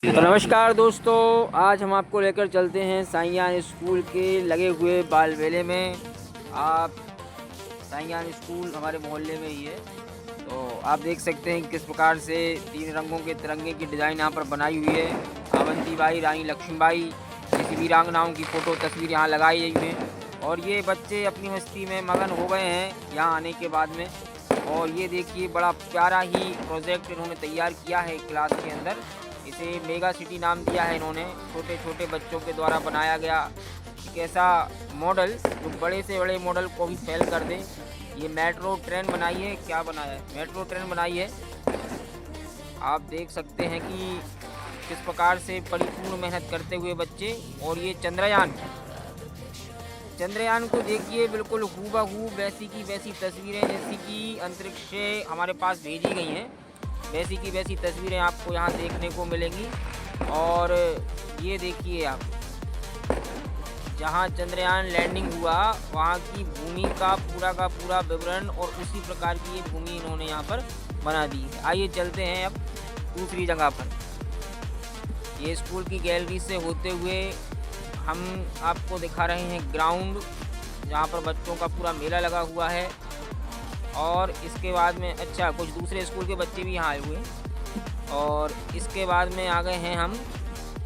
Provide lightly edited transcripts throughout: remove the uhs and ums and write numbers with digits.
तो नमस्कार दोस्तों, आज हम आपको लेकर चलते हैं साईयान स्कूल के लगे हुए बाल मेले में। आप साईयान स्कूल हमारे मोहल्ले में ही है, तो आप देख सकते हैं किस प्रकार से 3 रंगों के तिरंगे की डिज़ाइन यहाँ पर बनाई हुई है। अवंतीबाई, रानी लक्ष्मीबाई, किसी वीरांगनाओं की फ़ोटो तस्वीर यहाँ लगाई गई है और ये बच्चे अपनी मस्ती में मगन हो गए हैं यहाँ आने के बाद में। और ये देखिए, बड़ा प्यारा ही प्रोजेक्ट इन्होंने तैयार किया है क्लास के अंदर। इसे मेगा सिटी नाम दिया है इन्होंने। छोटे छोटे बच्चों के द्वारा बनाया गया एक ऐसा मॉडल जो बड़े से बड़े मॉडल को भी फेल कर दे। ये मेट्रो ट्रेन बनाई है, क्या बनाया है, मेट्रो ट्रेन बनाई है। आप देख सकते हैं कि किस प्रकार से परिपूर्ण मेहनत करते हुए बच्चे। और ये चंद्रयान को देखिए, बिल्कुल हूबहू वैसी की वैसी तस्वीरें जैसी कि अंतरिक्ष से हमारे पास भेजी गई हैं, वैसी की वैसी तस्वीरें आपको यहाँ देखने को मिलेंगी। और ये देखिए आप, जहाँ चंद्रयान लैंडिंग हुआ वहाँ की भूमि का पूरा विवरण और उसी प्रकार की ये भूमि इन्होंने यहाँ पर बना दी है। आइए चलते हैं अब दूसरी जगह पर। ये स्कूल की गैलरी से होते हुए हम आपको दिखा रहे हैं ग्राउंड, जहाँ पर बच्चों का पूरा मेला लगा हुआ है। और इसके बाद में अच्छा कुछ दूसरे स्कूल के बच्चे भी यहाँ आए हुए हैं। और इसके बाद में आ गए हैं हम,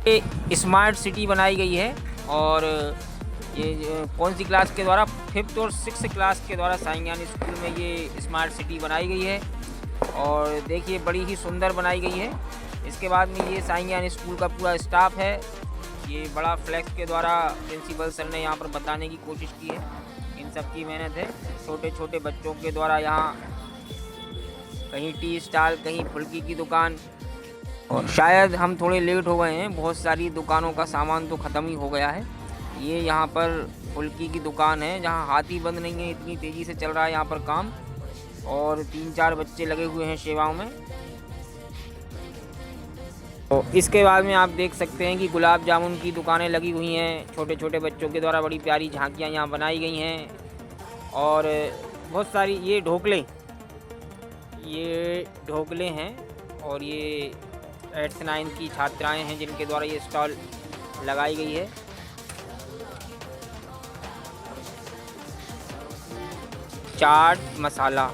ये स्मार्ट सिटी बनाई गई है। और ये कौन सी क्लास के द्वारा, 5th और 6th क्लास के द्वारा साईयान स्कूल में ये स्मार्ट सिटी बनाई गई है। और देखिए, बड़ी ही सुंदर बनाई गई है। इसके बाद में ये साईयान स्कूल का पूरा स्टाफ है। ये बड़ा फ्लैक्स के द्वारा प्रिंसिपल सर ने यहाँ पर बताने की कोशिश की है, इन सब की मेहनत है। छोटे छोटे बच्चों के द्वारा यहाँ कहीं टी स्टॉल, कहीं फुल्की की दुकान। और शायद हम थोड़े लेट हो गए हैं, बहुत सारी दुकानों का सामान तो ख़त्म ही हो गया है। ये यहाँ पर फुल्की की दुकान है जहाँ हाथी बंद नहीं है, इतनी तेज़ी से चल रहा है यहाँ पर काम। और 3-4 बच्चे लगे हुए हैं सेवाओं में। तो इसके बाद में आप देख सकते हैं कि गुलाब जामुन की दुकानें लगी हुई हैं। छोटे छोटे बच्चों के द्वारा बड़ी प्यारी झांकियाँ यहाँ बनाई गई हैं। और बहुत सारी ये ढोकले हैं। और ये 8th 9th की छात्राएं हैं जिनके द्वारा ये स्टॉल लगाई गई है। चाट मसाला,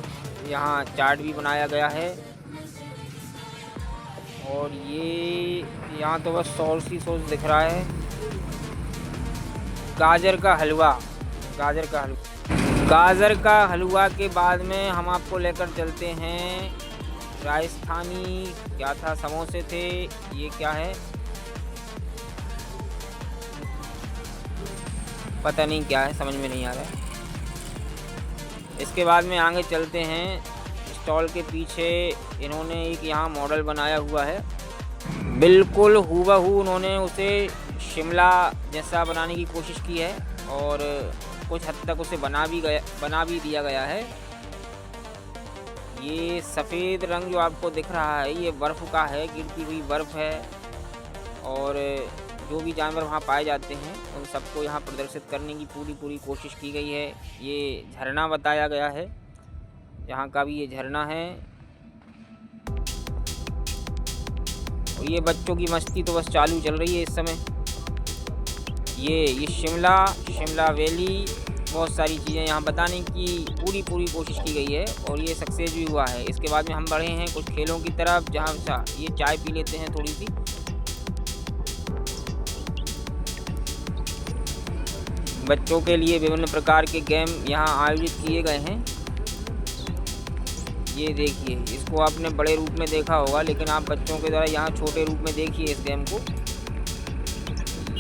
यहाँ चाट भी बनाया गया है। और ये यहाँ तो बस सॉस ही सॉस दिख रहा है। गाजर का हलवा के बाद में हम आपको लेकर चलते हैं राजस्थानी, क्या था, समोसे थे। ये क्या है पता नहीं क्या है, समझ में नहीं आ रहा है। इसके बाद में आगे चलते हैं। स्टॉल के पीछे इन्होंने एक यहाँ मॉडल बनाया हुआ है, बिल्कुल हूबहू उन्होंने उसे शिमला जैसा बनाने की कोशिश की है। और कुछ हद तक उसे बना भी दिया गया है। ये सफ़ेद रंग जो आपको दिख रहा है ये बर्फ़ का है, गिरती हुई बर्फ़ है। और जो भी जानवर वहाँ पाए जाते हैं उन सबको यहाँ प्रदर्शित करने की पूरी कोशिश की गई है। ये झरना बताया गया है, यहाँ का भी ये झरना है। और ये बच्चों की मस्ती तो बस चालू चल रही है इस समय। ये शिमला वैली, बहुत सारी चीज़ें यहाँ बताने की पूरी कोशिश की गई है और ये सक्सेस भी हुआ है। इसके बाद में हम बढ़े हैं कुछ खेलों की तरफ, जहाँ ये चाय पी लेते हैं थोड़ी सी। बच्चों के लिए विभिन्न प्रकार के गेम यहाँ आयोजित किए गए हैं। ये देखिए, इसको आपने बड़े रूप में देखा होगा, लेकिन आप बच्चों के द्वारा यहाँ छोटे रूप में देखिए इस गेम को।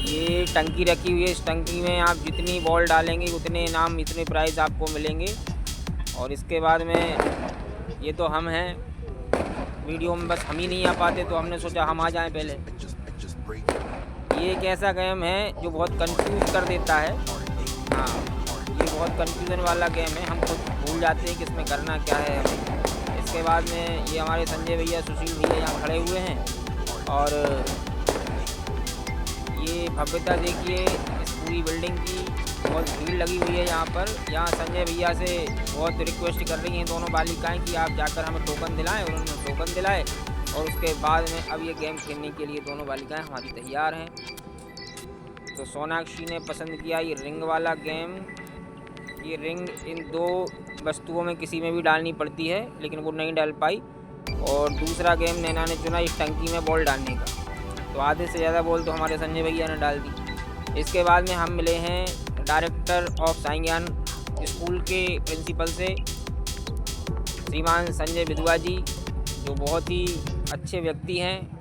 ये टंकी रखी हुई है, इस टंकी में आप जितनी बॉल डालेंगे उतने इनाम, इतने प्राइज़ आपको मिलेंगे। और इसके बाद में ये तो हम हैं वीडियो में, बस हम ही नहीं आ पाते तो हमने सोचा हम आ जाएं पहले। ये एक ऐसा गेम है जो बहुत कंफ्यूज कर देता है। हाँ, ये बहुत कंफ्यूजन वाला गेम है, हम खुद भूल जाते हैं कि इसमें करना क्या है हमें। इसके बाद में ये हमारे संजय भैया, सुशील भैया यहाँ खड़े हुए हैं। और ये भव्यता देखिए इस पूरी बिल्डिंग की, बहुत भीड़ लगी हुई है यहाँ पर। यहाँ संजय भैया से बहुत रिक्वेस्ट कर रही हैं दोनों बालिकाएं कि आप जाकर हमें टोकन दिलाएं, और उन्होंने टोकन दिलाए। और उसके बाद में अब ये गेम खेलने के लिए दोनों बालिकाएं हमारी तैयार हैं। तो सोनाक्षी ने पसंद किया ये रिंग वाला गेम। ये रिंग इन 2 वस्तुओं में किसी में भी डालनी पड़ती है, लेकिन वो नहीं डाल पाई। और दूसरा गेम नैना ने चुना इस टंकी में बॉल डालने का। तो आधे से ज़्यादा बॉल तो हमारे संजय भैया ने डाल दी। इसके बाद में हम मिले हैं डायरेक्टर ऑफ साई ज्ञान स्कूल के प्रिंसिपल से, श्रीमान संजय विधवा जी, जो बहुत ही अच्छे व्यक्ति हैं